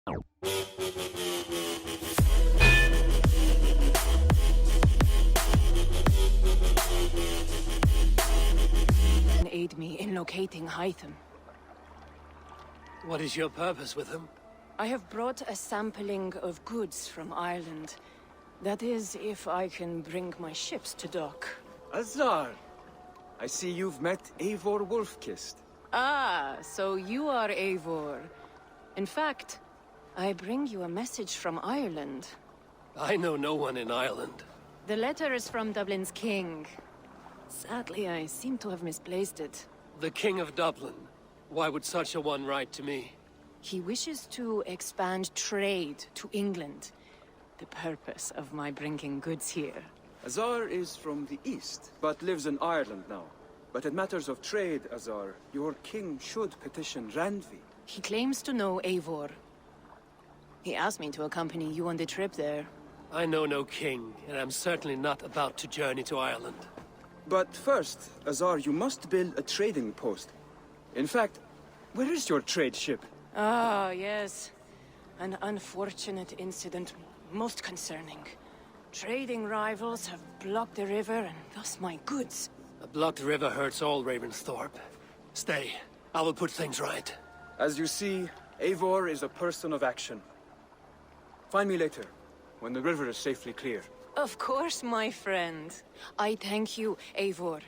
Aid me in locating Hytham. What is your purpose with him? I have brought a sampling of goods from Ireland. That is, if I can bring my ships to dock. Azar! I see you've met Eivor Wolfkist. Ah, so you are Eivor. In fact, I bring you a message from Ireland. I know no one in Ireland. The letter is from Dublin's king. Sadly, I seem to have misplaced it. The King of Dublin. Why would such a one write to me? He wishes to expand trade to England. The purpose of my bringing goods here. Azar is from the east, but lives in Ireland now. But in matters of trade, Azar, your king should petition Randvi. He claims to know Eivor. He asked me to accompany you on the trip there. I know no king, and I'm certainly not about to journey to Ireland. But first, Azar, you must build a trading post. In fact, where is your trade ship? Ah, yes. An unfortunate incident, most concerning. Trading rivals have blocked the river, and thus my goods. A blocked river hurts all Ravensthorpe. Stay. I will put things right. As you see, Eivor is a person of action. Find me later, when the river is safely clear. Of course, my friend. I thank you, Eivor.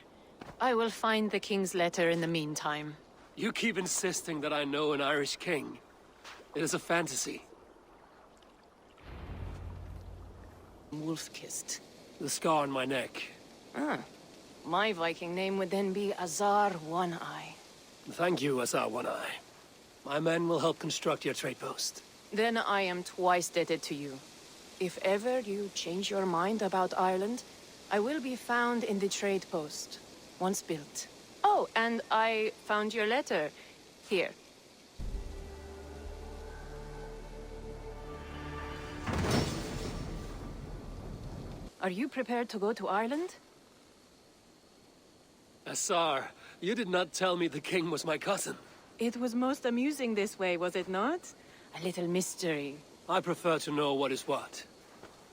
I will find the king's letter in the meantime. You keep insisting that I know an Irish king. It is a fantasy. Wolfkist. The scar on my neck. Ah. My Viking name would then be Azar One-Eye. Thank you, Azar One-Eye. My men will help construct your trade post. Then I am twice indebted to you. If ever you change your mind about Ireland, I will be found in the trade post, once built. Oh, and I found your letter. Here. Are you prepared to go to Ireland? Azar, you did not tell me the king was my cousin. It was most amusing this way, was it not? A little mystery. I prefer to know what is what.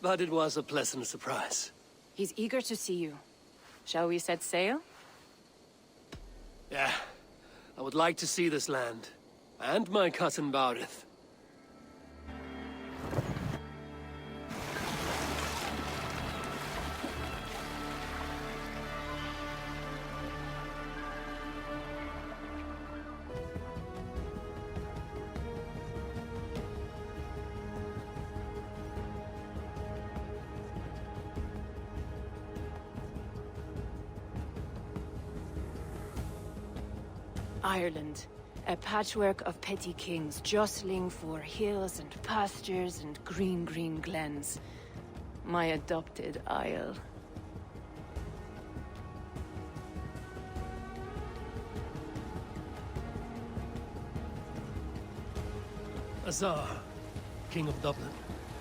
But it was a pleasant surprise. He's eager to see you. Shall we set sail? Yeah. I would like to see this land. And my cousin Barith. Ireland, a patchwork of petty kings jostling for hills and pastures and green glens. My adopted isle. Azar, King of Dublin.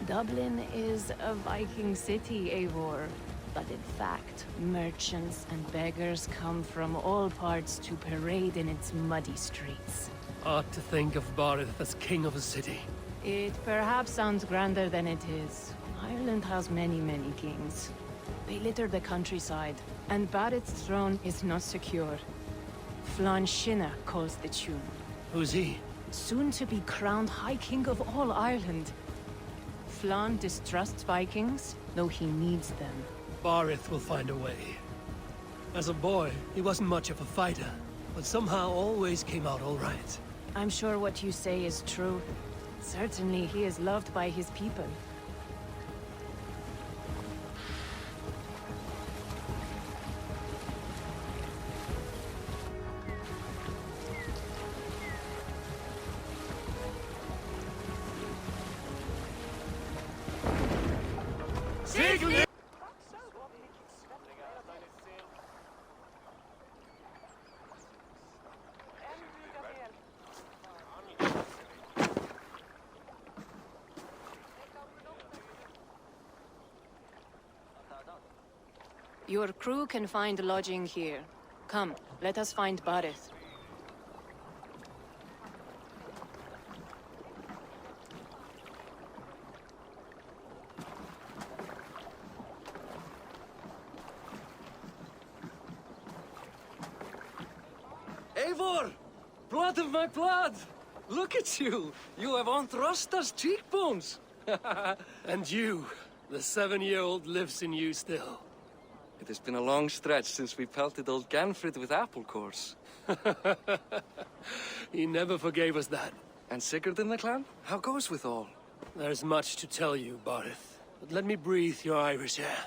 Dublin is a Viking city, Eivor. But in fact, merchants and beggars come from all parts to parade in its muddy streets. Odd to think of Barith as king of a city. It perhaps sounds grander than it is. Ireland has many kings. They litter the countryside, and Barith's throne is not secure. Flann Sinna calls the tune. Who's he? Soon to be crowned High King of all Ireland. Flann distrusts Vikings, though he needs them. Barith will find a way. As a boy, he wasn't much of a fighter, but somehow always came out all right. I'm sure what you say is true. Certainly, he is loved by his people. Your crew can find lodging here. Come, let us find Barith. Eivor! Blood of my blood! Look at you! You have Aunt Rosta's cheekbones! And you, the 7-year-old lives in you still. It has been a long stretch since we pelted old Ganfrid with apple cores. He never forgave us that. And Sigurd in the clan? How goes with all? There's much to tell you, Barith. But let me breathe your Irish air.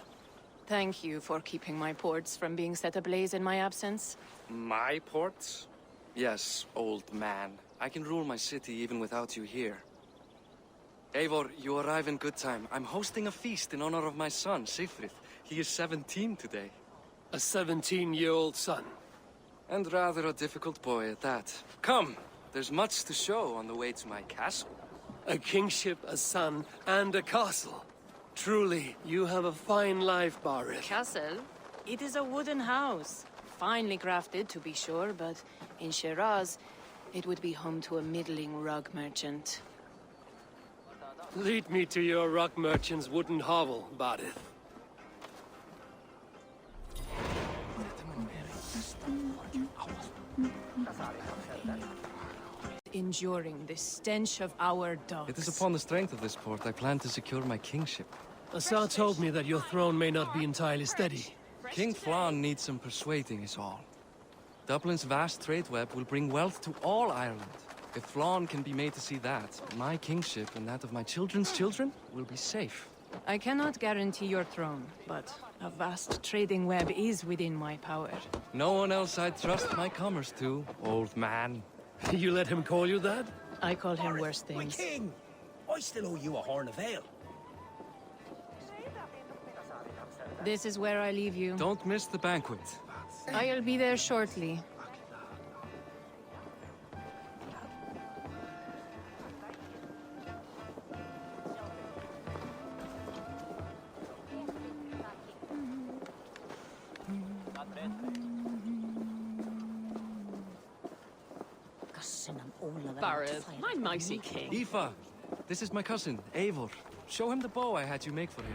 Thank you for keeping my ports from being set ablaze in my absence. My ports? Yes, old man. I can rule my city even without you here. Eivor, you arrive in good time. I'm hosting a feast in honor of my son, Sigfrid. He is 17 today. A 17-year-old son. And rather a difficult boy at that. Come, there's much to show on the way to my castle. A kingship, a son, and a castle. Truly, you have a fine life, Barith. Castle? It is a wooden house. Finely crafted, to be sure, but in Shiraz, it would be home to a middling rug merchant. Lead me to your rock merchant's wooden hovel, Barith. Enduring the stench of our dogs. It is upon the strength of this port I plan to secure my kingship. Assar told me that your throne may not be entirely steady. King Flann needs some persuading is all. Dublin's vast trade web will bring wealth to all Ireland. If Flann can be made to see that, my kingship and that of my children's children will be safe. I cannot guarantee your throne, but a vast trading web is within my power. No one else I'd trust my commerce to, old man. You let him call you that? I call him worse things. My king! I still owe you a horn of ale. This is where I leave you. Don't miss the banquet. I'll be there shortly. Barith, my mighty king. Aoife, this is my cousin, Eivor. Show him the bow I had you make for him.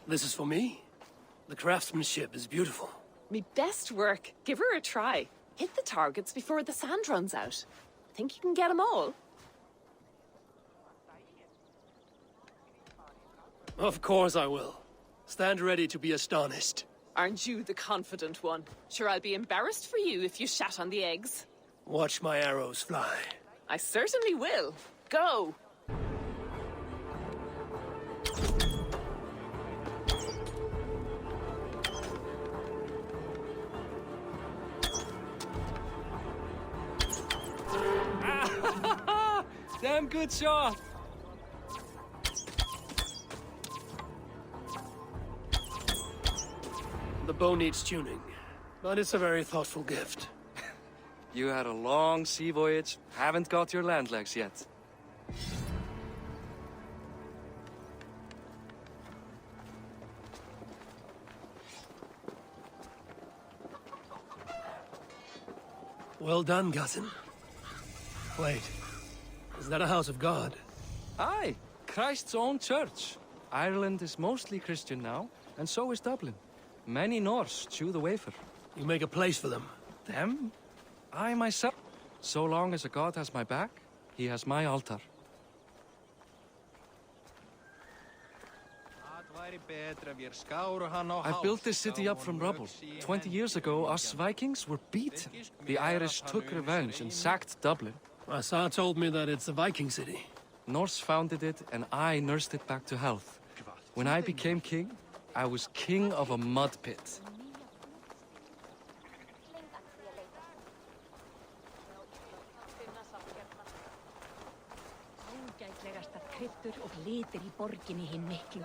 This is for me? The craftsmanship is beautiful. Me best work. Give her a try. Hit the targets before the sand runs out. Think you can get them all? Of course I will. Stand ready to be astonished. Aren't you the confident one? Sure, I'll be embarrassed for you if you shat on the eggs. Watch my arrows fly. I certainly will. Go! Damn good shot! The bow needs tuning, but it's a very thoughtful gift. You had a long sea voyage, haven't got your land legs yet. Well done, cousin. Wait, is that a house of God? Aye, Christ's own church. Ireland is mostly Christian now, and so is Dublin. Many Norse chew the wafer. You make a place for them. Them? I myself. So long as a god has my back, he has my altar. I built this city up from rubble. 20 years ago, us Vikings were beaten. The Irish took revenge and sacked Dublin. Assar told me that it's a Viking city. Norse founded it, and I nursed it back to health. When I became king, I was king of a mud pit. Ágætlegastar kryddur og litir í borginni hinn miklu.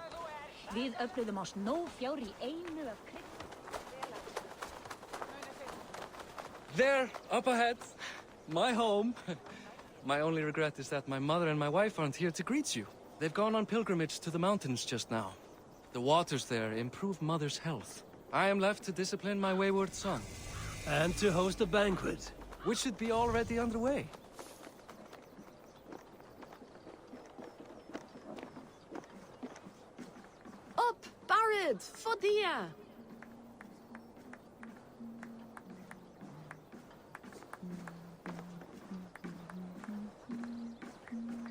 Við öfluðum á snófjár í einu af There, up ahead, my home. My only regret is that my mother and my wife aren't here to greet you. They've gone on pilgrimage to the mountains just now. The waters there improve mother's health. I am left to discipline my wayward son. And to host a banquet. Which should be already underway. Yeah.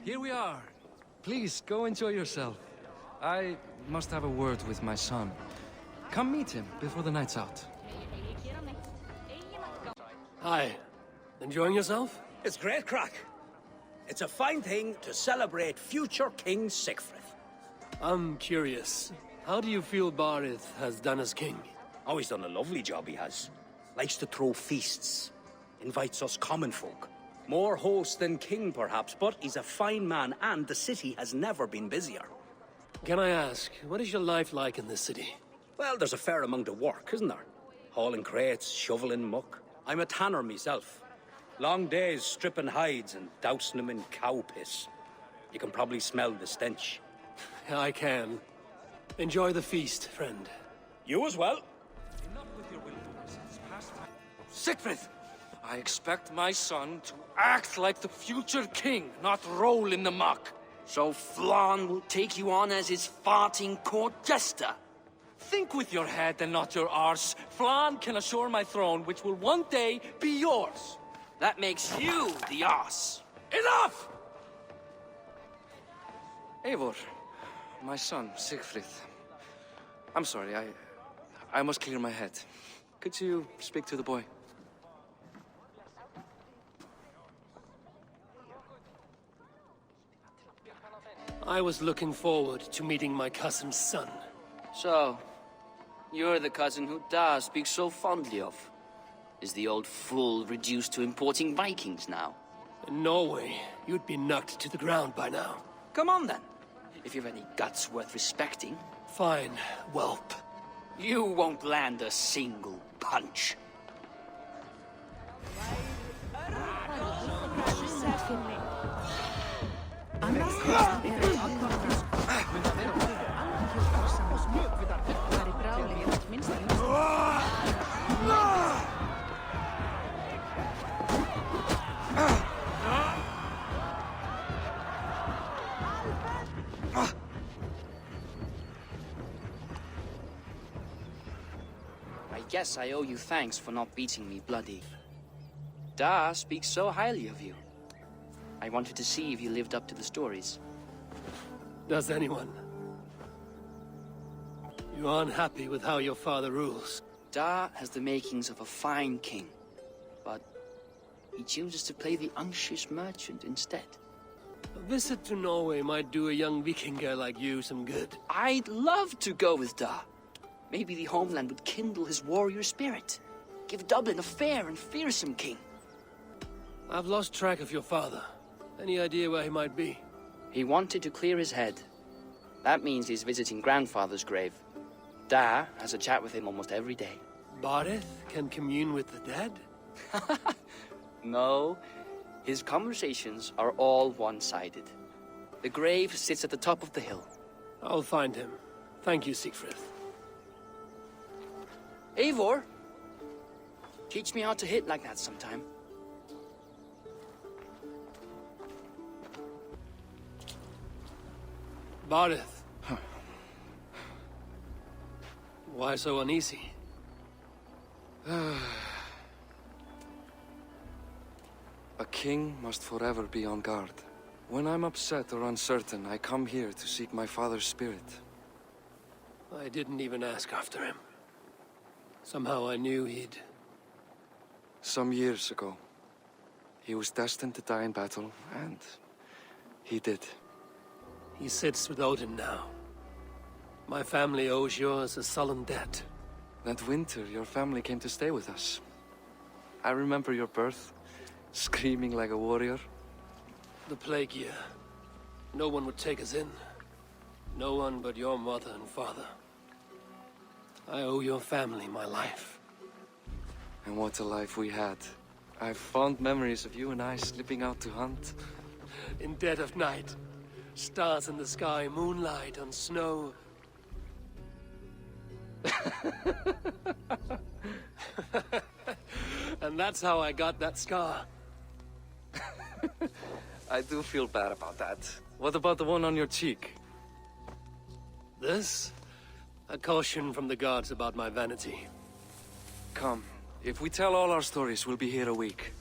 Here we are. Please, go enjoy yourself. I must have a word with my son. Come meet him before the night's out. Hi. Enjoying yourself? It's great crack. It's a fine thing to celebrate future King Sigfrid. I'm curious. How do you feel Barith has done as king? Oh, he's done a lovely job, he has. Likes to throw feasts. Invites us common folk. More host than king, perhaps, but he's a fine man, and the city has never been busier. Can I ask, what is your life like in this city? Well, there's a fair amount of work, isn't there? Hauling crates, shoveling muck. I'm a tanner myself. Long days stripping hides and dousing them in cow piss. You can probably smell the stench. I can. Enjoy the feast, friend. You as well. Enough with your willfulness. It's past time. Sigfrid! I expect my son to act like the future king, not roll in the muck. So Flan will take you on as his farting court jester? Think with your head and not your arse. Flan can assure my throne, which will one day be yours. That makes you the ass. Enough! Eivor, my son, Sigfrid. I'm sorry, I must clear my head. Could you speak to the boy? I was looking forward to meeting my cousin's son. So, you're the cousin who Da speaks so fondly of. Is the old fool reduced to importing Vikings now? In Norway, you'd be knocked to the ground by now. Come on then, if you've any guts worth respecting. Fine, whelp. You won't land a single punch. I guess I owe you thanks for not beating me bloody. Da speaks so highly of you. I wanted to see if you lived up to the stories. Does anyone? You are unhappy with how your father rules. Da has the makings of a fine king, but he chooses to play the unctuous merchant instead. A visit to Norway might do a young Vikinger like you some good. I'd love to go with Da. Maybe the homeland would kindle his warrior spirit. Give Dublin a fair and fearsome king. I've lost track of your father. Any idea where he might be? He wanted to clear his head. That means he's visiting grandfather's grave. Da has a chat with him almost every day. Barith can commune with the dead? No, his conversations are all one-sided. The grave sits at the top of the hill. I'll find him. Thank you, Siegfried. Eivor, teach me how to hit like that sometime. Barith. Why so uneasy? A king must forever be on guard. When I'm upset or uncertain, I come here to seek my father's spirit. I didn't even ask after him. Somehow I knew he'd... Some years ago, he was destined to die in battle, and he did. He sits with Odin now. My family owes yours a sullen debt. That winter, your family came to stay with us. I remember your birth, screaming like a warrior. The plague year. No one would take us in. No one but your mother and father. I owe your family my life. And what a life we had. I have fond memories of you and I slipping out to hunt. In dead of night. Stars in the sky, moonlight on snow. And that's how I got that scar. I do feel bad about that. What about the one on your cheek? This? A caution from the gods about my vanity. Come. If we tell all our stories, we'll be here a week.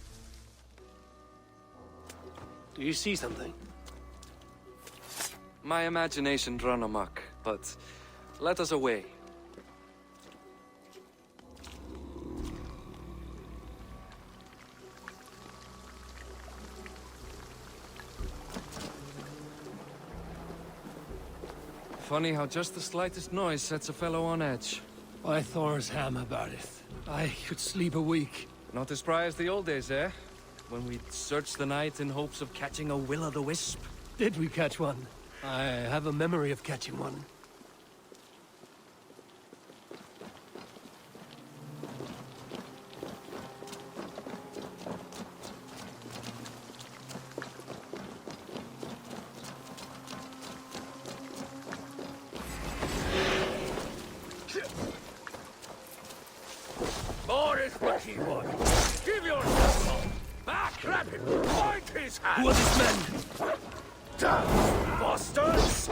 Do you see something? My imagination run amok, but let us away. Funny how just the slightest noise sets a fellow on edge. By Thor's hammer, Barith. I could sleep a week. Not as spry as the old days, eh? When we'd search the night in hopes of catching a will-o'-the-wisp. Did we catch one? I have a memory of catching one. Boris pt1, give yourself up! Grab him! Find his hand! Who are these men? Damn bastards!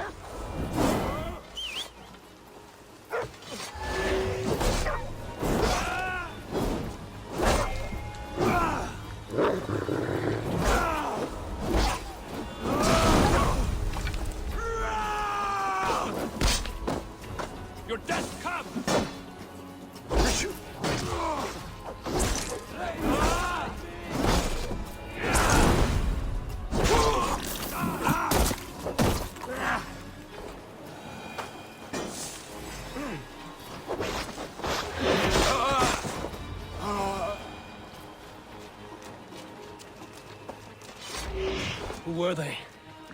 Your death comes! Who were they?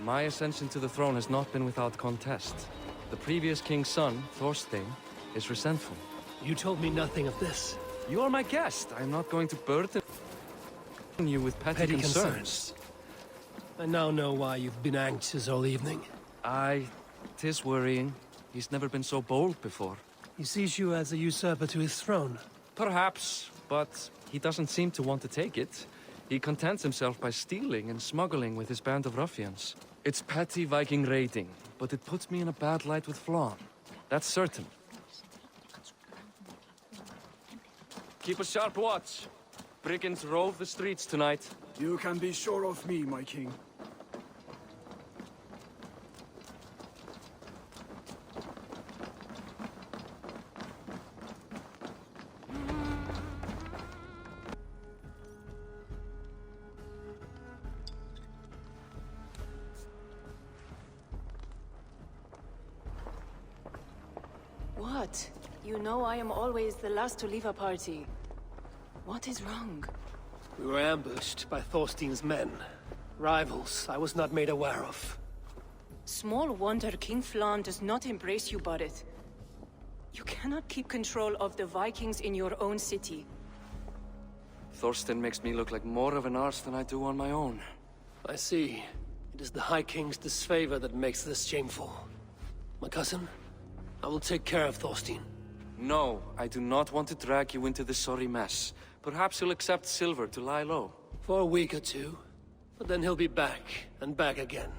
My ascension to the throne has not been without contest. The previous king's son, Thorstein, is resentful. You told me nothing of this. You are my guest. I am not going to burden you with petty concerns. I now know why you've been anxious all evening. Aye, 'tis worrying. He's never been so bold before. He sees you as a usurper to his throne. Perhaps, but he doesn't seem to want to take it. He contents himself by stealing and smuggling with his band of ruffians. It's petty Viking raiding, but it puts me in a bad light with Flann. That's certain. Keep a sharp watch. Brigands rove the streets tonight. You can be sure of me, my king. What? You know I am always the last to leave a party. What is wrong? We were ambushed by Thorstein's men. Rivals I was not made aware of. Small wonder King Flann does not embrace you, Barith. You cannot keep control of the Vikings in your own city. Thorstein makes me look like more of an arse than I do on my own. I see. It is the High King's disfavor that makes this shameful. My cousin, I will take care of Thorstein. No, I do not want to drag you into this sorry mess. Perhaps he'll accept silver to lie low. For a week or two. But then he'll be back, and back again.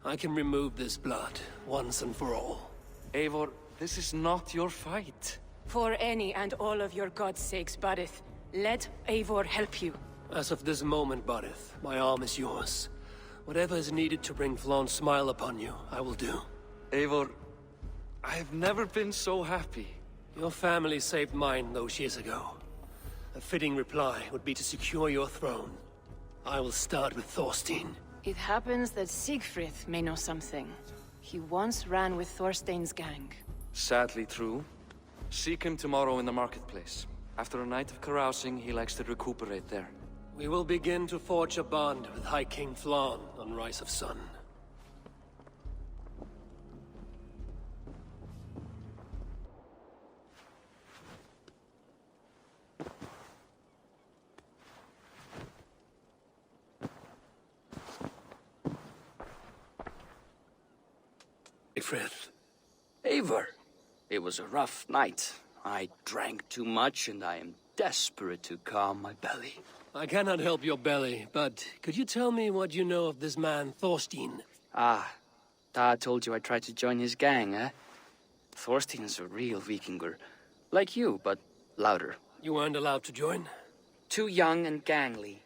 I can remove this blood, once and for all. Eivor, this is not your fight. For any and all of your gods' sakes, Barith, let Eivor help you. As of this moment, Barith, my arm is yours. Whatever is needed to bring Flann's smile upon you, I will do. Eivor, I have never been so happy. Your family saved mine those years ago. A fitting reply would be to secure your throne. I will start with Thorstein. It happens that Siegfried may know something. He once ran with Thorstein's gang. Sadly true. Seek him tomorrow in the marketplace. After a night of carousing, he likes to recuperate there. We will begin to forge a bond with High King Flann on Rise of Sun. Siegfried. Eivor, it was a rough night. I drank too much and I am desperate to calm my belly. I cannot help your belly, but could you tell me what you know of this man, Thorstein? Ah, Dad told you I tried to join his gang, eh? Thorstein's a real Vikinger. Like you, but louder. You weren't allowed to join? Too young and gangly.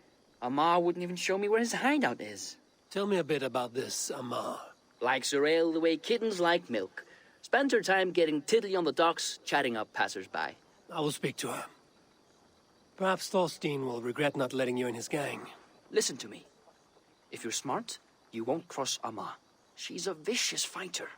Amar wouldn't even show me where his hideout is. Tell me a bit about this Amar. Likes her ale the way kittens like milk. Spends her time getting tiddly on the docks, chatting up passers-by. I will speak to her. Perhaps Thorstein will regret not letting you in his gang. Listen to me. If you're smart, you won't cross Amar. She's a vicious fighter.